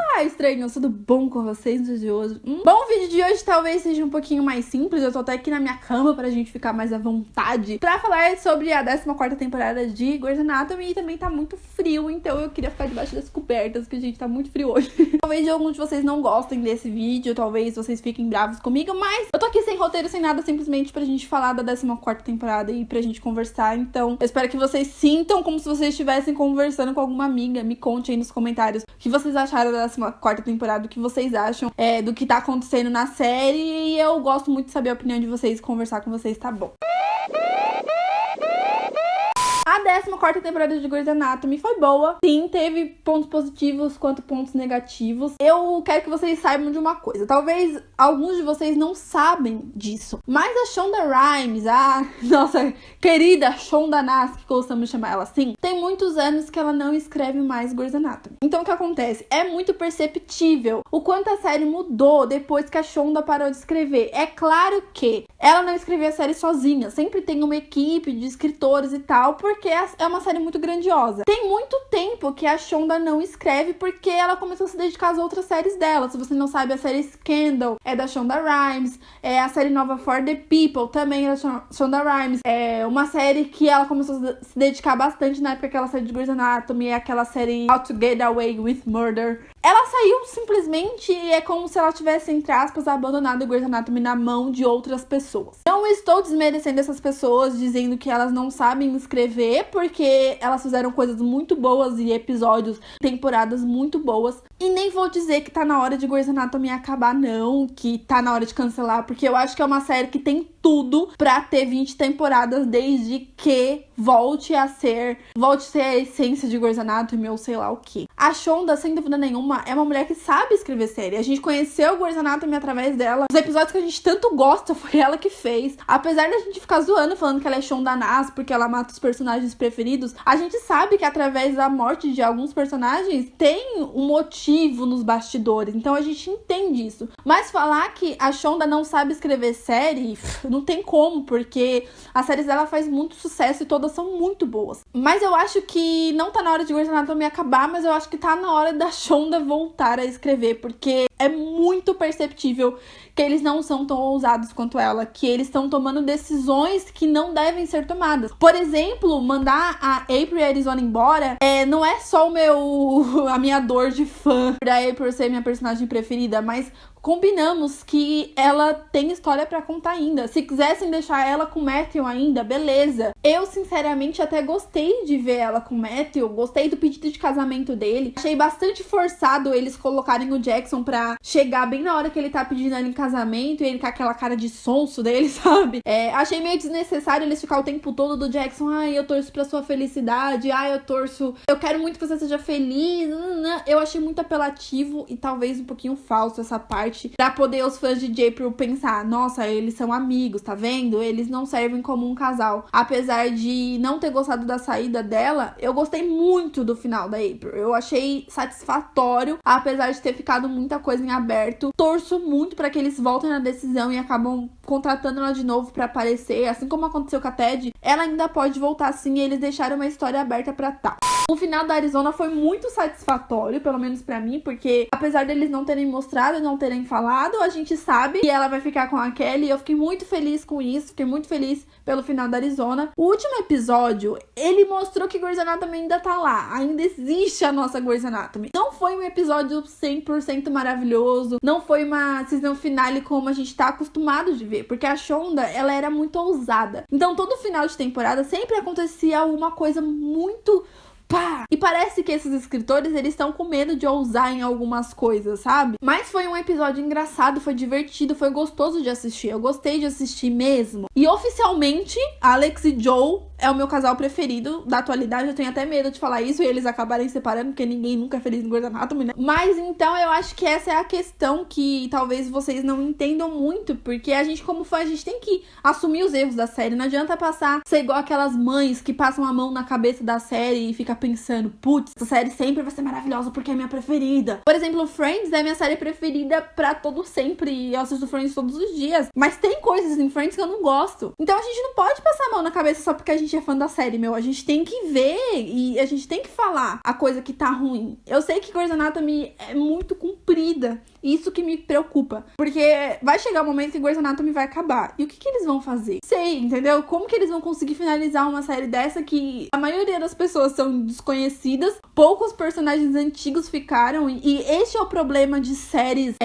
Olá, estranhos, tudo bom com vocês no dia de hoje? Bom, o vídeo de hoje talvez seja um pouquinho mais simples. Eu tô até aqui na minha cama pra gente ficar mais à vontade pra falar sobre a 14ª temporada de Grey's Anatomy. E também tá muito frio, então eu queria ficar debaixo das cobertas, porque, gente, tá muito frio hoje. Talvez alguns de vocês não gostem desse vídeo, talvez vocês fiquem bravos comigo, mas eu tô aqui sem roteiro, sem nada, simplesmente pra gente falar da 14ª temporada e pra gente conversar. Então, eu espero que vocês sintam como se vocês estivessem conversando com alguma amiga. Me conte aí nos comentários o que vocês acharam da 14ª temporada, o que vocês acham do que tá acontecendo na série. E eu gosto muito de saber a opinião de vocês, conversar com vocês, tá bom? A 14ª temporada de Grey's Anatomy foi boa. Sim, teve pontos positivos quanto pontos negativos. Eu quero que vocês saibam de uma coisa. Talvez alguns de vocês não sabem disso, mas a Shonda Rhimes, a nossa querida Shonda Nas, que gostamos de chamar ela assim, tem muitos anos que ela não escreve mais Grey's Anatomy. Então o que acontece? É muito perceptível o quanto a série mudou depois que a Shonda parou de escrever. É claro que ela não escrevia a série sozinha. Sempre tem uma equipe de escritores e tal, porque é uma série muito grandiosa. Tem muito tempo que a Shonda não escreve porque ela começou a se dedicar às outras séries dela. Se você não sabe, a série Scandal é da Shonda Rhimes, a série nova For the People também é da Shonda Rhimes. É uma série que ela começou a se dedicar bastante na época que ela saiu de Grey's Anatomy, é aquela série How to Get Away with Murder. Ela saiu simplesmente e é como se ela tivesse, entre aspas, abandonado Grey's Anatomy na mão de outras pessoas. Não estou desmerecendo essas pessoas, dizendo que elas não sabem escrever, porque elas fizeram coisas muito boas e episódios, temporadas muito boas. E nem vou dizer que tá na hora de Grey's Anatomy acabar, não, que tá na hora de cancelar, porque eu acho que é uma série que tem tudo pra ter 20 temporadas, desde que volte a ser a essência de Grey's Anatomy ou sei lá o que. A Shonda, sem dúvida nenhuma, é uma mulher que sabe escrever série. A gente conheceu Grey's Anatomy através dela. Os episódios que a gente tanto gosta foi ela que fez. Apesar da gente ficar zoando, falando que ela é Shonda Nas porque ela mata os personagens preferidos, a gente sabe que através da morte de alguns personagens tem um motivo nos bastidores. Então a gente entende isso. Mas falar que a Shonda não sabe escrever série, não tem como, porque as séries dela faz muito sucesso e todas são muito boas. Mas eu acho que não tá na hora de Grey's Anatomy acabar, mas eu acho que tá na hora da Shonda voltar a escrever, porque é muito perceptível que eles não são tão ousados quanto ela, que eles estão tomando decisões que não devem ser tomadas. Por exemplo, mandar a April e a Arizona embora não é só a minha dor de fã da April ser minha personagem preferida, mas combinamos que ela tem história pra contar ainda. Se quisessem deixar ela com Matthew ainda, beleza. Eu, sinceramente, até gostei de ver ela com Matthew. Gostei do pedido de casamento dele. Achei bastante forçado eles colocarem o Jackson pra chegar bem na hora que ele tá pedindo ela em casamento e ele com aquela cara de sonso dele, sabe? Achei meio desnecessário eles ficar o tempo todo do Jackson. Ai, eu torço pra sua felicidade. Ai, eu quero muito que você seja feliz. Eu achei muito apelativo e talvez um pouquinho falso essa parte, pra poder os fãs de April pensar, nossa, eles são amigos, tá vendo? Eles não servem como um casal. Apesar de não ter gostado da saída dela, eu gostei muito do final da April. Eu achei satisfatório, apesar de ter ficado muita coisa em aberto. Torço muito pra que eles voltem na decisão e acabam contratando ela de novo pra aparecer. Assim como aconteceu com a Ted, ela ainda pode voltar sim, e eles deixaram uma história aberta pra tal. O final da Arizona foi muito satisfatório, pelo menos pra mim, porque apesar deles não terem mostrado e não terem falado, a gente sabe que ela vai ficar com a Kelly, e eu fiquei muito feliz com isso, fiquei muito feliz pelo final da Arizona. O último episódio, ele mostrou que Grey's Anatomy ainda tá lá, ainda existe a nossa Grey's Anatomy. Não foi um episódio 100% maravilhoso, não foi uma season finale como a gente tá acostumado de ver, porque a Shonda, ela era muito ousada. Então todo final de temporada sempre acontecia alguma coisa muito pá! E parece que esses escritores, eles estão com medo de ousar em algumas coisas, sabe? Mas foi um episódio engraçado, foi divertido, foi gostoso de assistir. Eu gostei de assistir mesmo. E oficialmente, Alex e Joe é o meu casal preferido da atualidade. Eu tenho até medo de falar isso e eles acabarem separando, porque ninguém nunca é feliz no Grey's Anatomy, né? Mas então eu acho que essa é a questão que talvez vocês não entendam muito, porque a gente, como fã, a gente tem que assumir os erros da série. Não adianta ser igual aquelas mães que passam a mão na cabeça da série e fica pensando, putz, essa série sempre vai ser maravilhosa porque é minha preferida. Por exemplo, Friends é minha série preferida pra todo sempre, e eu assisto Friends todos os dias. Mas tem coisas em Friends que eu não gosto. Então a gente não pode passar a mão na cabeça só porque a gente gente é fã da série, meu. A gente tem que ver e a gente tem que falar a coisa que tá ruim. Eu sei que Grey's Anatomy é muito comprida. Isso que me preocupa. Porque vai chegar um momento que Grey's Anatomy vai acabar. E o que eles vão fazer? Sei, entendeu? Como que eles vão conseguir finalizar uma série dessa que a maioria das pessoas são desconhecidas? Poucos personagens antigos ficaram. E este é o problema de séries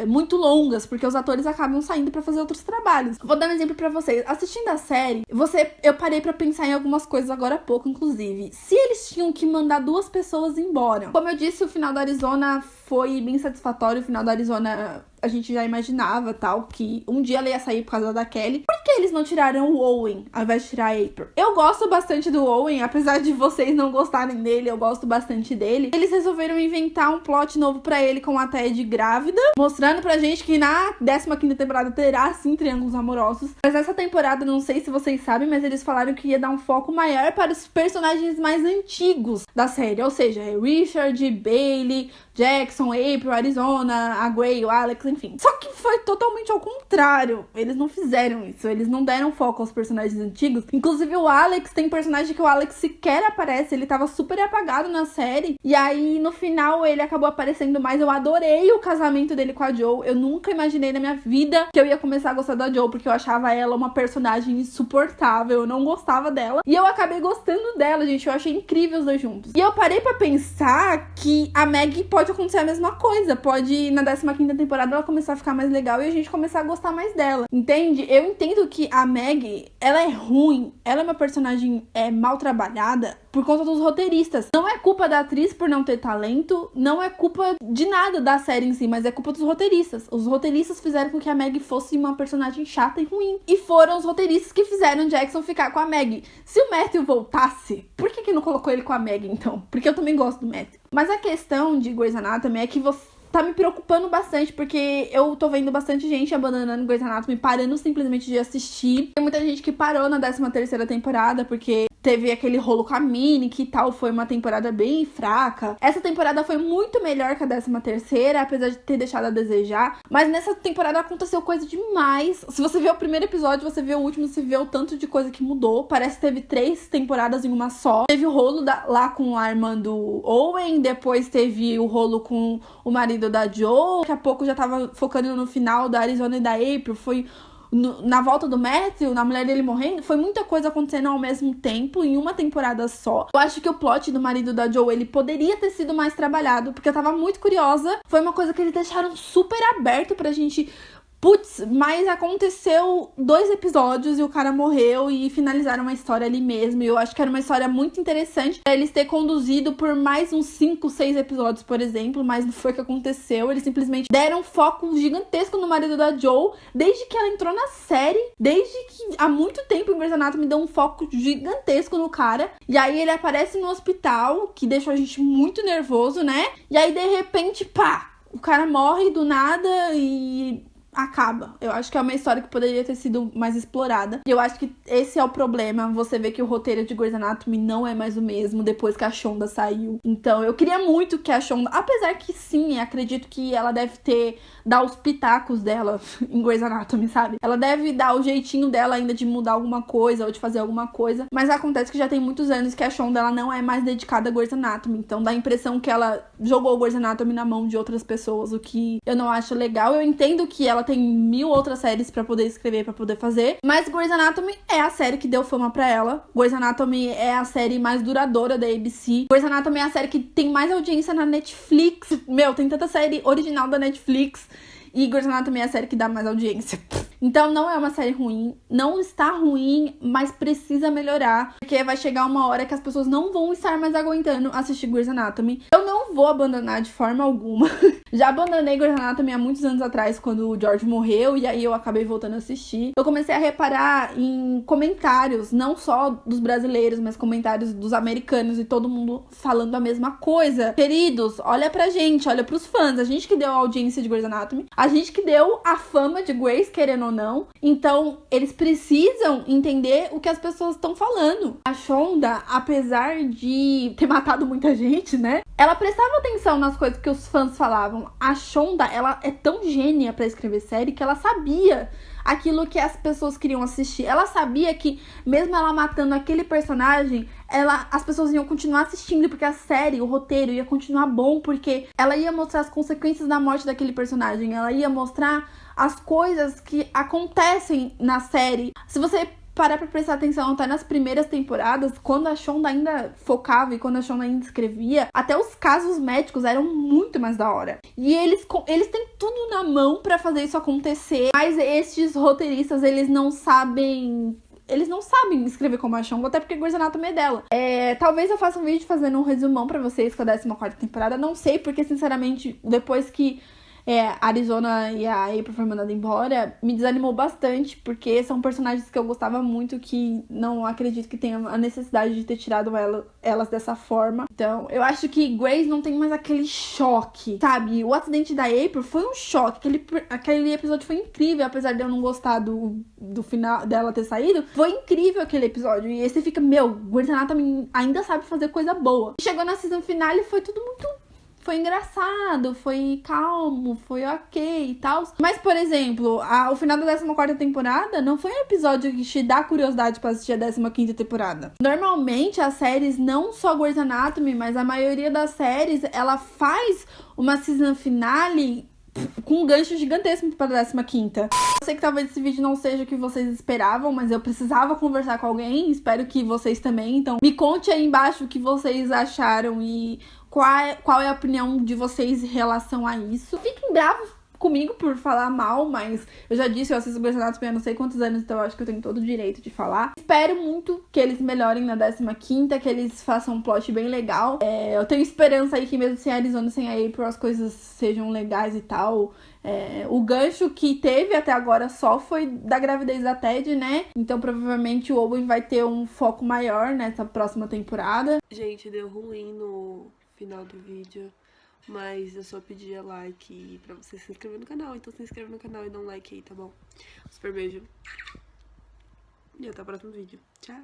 muito longas. Porque os atores acabam saindo pra fazer outros trabalhos. Vou dar um exemplo pra vocês. Assistindo a série, eu parei pra pensar em algumas coisas agora há pouco, inclusive. Se eles tinham que mandar 2 pessoas embora. Como eu disse, o final da Arizona foi bem satisfatório. O final da Arizona a gente já imaginava, tal, que um dia ela ia sair por causa da Kelly. Por que eles não tiraram o Owen ao invés de tirar a April? Eu gosto bastante do Owen, apesar de vocês não gostarem dele, eu gosto bastante dele. Eles resolveram inventar um plot novo pra ele com a Ted grávida, mostrando pra gente que na 15ª temporada terá, sim, triângulos amorosos. Mas essa temporada, não sei se vocês sabem, mas eles falaram que ia dar um foco maior para os personagens mais antigos da série. Ou seja, Richard, Bailey, Jackson, April, Arizona, a Grey, o Alex, enfim. Só que foi totalmente ao contrário. Eles não fizeram isso. Eles não deram foco aos personagens antigos. Inclusive o Alex, tem personagem que o Alex sequer aparece. Ele tava super apagado na série. E aí, no final, ele acabou aparecendo mais. Eu adorei o casamento dele com a Jo. Eu nunca imaginei na minha vida que eu ia começar a gostar da Jo, porque eu achava ela uma personagem insuportável. Eu não gostava dela. E eu acabei gostando dela, gente. Eu achei incrível os dois juntos. E eu parei pra pensar que a Maggie pode acontecer a mesma coisa. Pode, na 15ª temporada, ela começar a ficar mais legal e a gente começar a gostar mais dela. Entende? Eu entendo que a Maggie, ela é ruim. Ela é uma personagem mal trabalhada por conta dos roteiristas. Não é culpa da atriz por não ter talento. Não é culpa de nada da série em si, mas é culpa dos roteiristas. Os roteiristas fizeram com que a Maggie fosse uma personagem chata e ruim. E foram os roteiristas que fizeram Jackson ficar com a Maggie. Se o Matthew voltasse, por que não colocou ele com a Maggie, então? Porque eu também gosto do Matthew. Mas a questão de Grey's Anatomy é que você tá me preocupando bastante, porque eu tô vendo bastante gente abandonando Grey's Anatomy, parando simplesmente de assistir. Tem muita gente que parou na 13ª temporada, porque teve aquele rolo com a Minnie, que tal, foi uma temporada bem fraca. Essa temporada foi muito melhor que a 13ª, apesar de ter deixado a desejar. Mas nessa temporada aconteceu coisa demais. Se você vê o primeiro episódio, você vê o último, você vê o tanto de coisa que mudou. Parece que teve 3 temporadas em uma só. Teve o rolo lá com a irmã do Owen, depois teve o rolo com o marido da Jo. Daqui a pouco já tava focando no final da Arizona e da April. Foi na volta do Matthew, na mulher dele morrendo. Foi muita coisa acontecendo ao mesmo tempo, em uma temporada só. Eu acho que o plot do marido da Jo, ele poderia ter sido mais trabalhado, porque eu tava muito curiosa. Foi uma coisa que eles deixaram super aberto pra gente. Putz, mas aconteceu 2 episódios e o cara morreu e finalizaram uma história ali mesmo. E eu acho que era uma história muito interessante pra eles ter conduzido por mais uns 5, 6 episódios, por exemplo. Mas não foi o que aconteceu. Eles simplesmente deram um foco gigantesco no marido da Jo. Desde que ela entrou na série, desde que há muito tempo em Grey's Anatomy deu um foco gigantesco no cara. E aí ele aparece no hospital, que deixou a gente muito nervoso, né? E aí de repente, pá, o cara morre do nada e acaba. Eu acho que é uma história que poderia ter sido mais explorada. E eu acho que esse é o problema. Você vê que o roteiro de Grey's Anatomy não é mais o mesmo depois que a Shonda saiu. Então, eu queria muito que a Shonda... Apesar que sim, acredito que ela deve dar os pitacos dela em Grey's Anatomy, sabe? Ela deve dar o jeitinho dela ainda de mudar alguma coisa ou de fazer alguma coisa. Mas acontece que já tem muitos anos que a Shonda, ela não é mais dedicada a Grey's Anatomy. Então, dá a impressão que ela jogou Grey's Anatomy na mão de outras pessoas, o que eu não acho legal. Eu entendo que ela tem 1000 outras séries pra poder escrever, pra poder fazer. Mas Grey's Anatomy é a série que deu fama pra ela. Grey's Anatomy é a série mais duradoura da ABC. Grey's Anatomy é a série que tem mais audiência na Netflix. Meu, tem tanta série original da Netflix. E Grey's Anatomy é a série que dá mais audiência. Então não é uma série ruim, não está ruim, mas precisa melhorar, porque vai chegar uma hora que as pessoas não vão estar mais aguentando assistir Grey's Anatomy. Eu não vou abandonar de forma alguma. Já abandonei Grey's Anatomy há muitos anos atrás, quando o George morreu, e aí eu acabei voltando a assistir. Eu comecei a reparar em comentários, não só dos brasileiros, mas comentários dos americanos, e todo mundo falando a mesma coisa. Queridos, olha pra gente, olha pros fãs, a gente que deu a audiência de Grey's Anatomy, a gente que deu a fama de Grey's, querendo ou não. Então, eles precisam entender o que as pessoas estão falando. A Shonda, apesar de ter matado muita gente, né? Ela prestava atenção nas coisas que os fãs falavam. A Shonda, ela é tão gênia pra escrever série que ela sabia aquilo que as pessoas queriam assistir. Ela sabia que, mesmo ela matando aquele personagem, as pessoas iam continuar assistindo, porque a série, o roteiro ia continuar bom, porque ela ia mostrar as consequências da morte daquele personagem. Ela ia mostrar as coisas que acontecem na série. Se você parar pra prestar atenção até nas primeiras temporadas, quando a Shonda ainda focava e quando a Shonda ainda escrevia, até os casos médicos eram muito mais da hora. E eles têm tudo na mão pra fazer isso acontecer, mas estes roteiristas, eles não sabem escrever como a Shonda, até porque Grey's Anatomy é dela. Talvez eu faça um vídeo fazendo um resumão pra vocês com a 14ª temporada, não sei, porque sinceramente, depois que a Arizona e a April foi mandada embora, me desanimou bastante, porque são personagens que eu gostava muito, que não acredito que tenha a necessidade de ter tirado elas dessa forma. Então, eu acho que Grey's não tem mais aquele choque, sabe? O acidente da April foi um choque. Aquele episódio foi incrível, apesar de eu não gostar do final dela ter saído. Foi incrível aquele episódio. E aí você fica, Grey's Anatomy ainda sabe fazer coisa boa. Chegou na season finale e foi tudo muito... Foi engraçado, foi calmo, foi ok e tal. Mas, por exemplo, o final da 14ª temporada não foi um episódio que te dá curiosidade pra assistir a 15ª temporada. Normalmente, as séries, não só Grey's Anatomy, mas a maioria das séries, ela faz uma season finale com um gancho gigantesco pra 15ª. Eu sei que talvez esse vídeo não seja o que vocês esperavam, mas eu precisava conversar com alguém, espero que vocês também. Então, me conte aí embaixo o que vocês acharam e qual é a opinião de vocês em relação a isso. Fiquem bravos comigo por falar mal, mas eu já disse, eu assisto Grey's Anatomy há não sei quantos anos, então eu acho que eu tenho todo o direito de falar. Espero muito que eles melhorem na 15ª, que eles façam um plot bem legal. Eu tenho esperança aí que mesmo sem a Arizona e sem a April as coisas sejam legais e tal. O gancho que teve até agora só foi da gravidez da Ted, né? Então provavelmente o Owen vai ter um foco maior nessa próxima temporada. Gente, deu ruim no final do vídeo, mas eu só pedi like pra você se inscrever no canal, então se inscreve no canal e dá um like aí, tá bom? Super beijo e até o próximo vídeo. Tchau!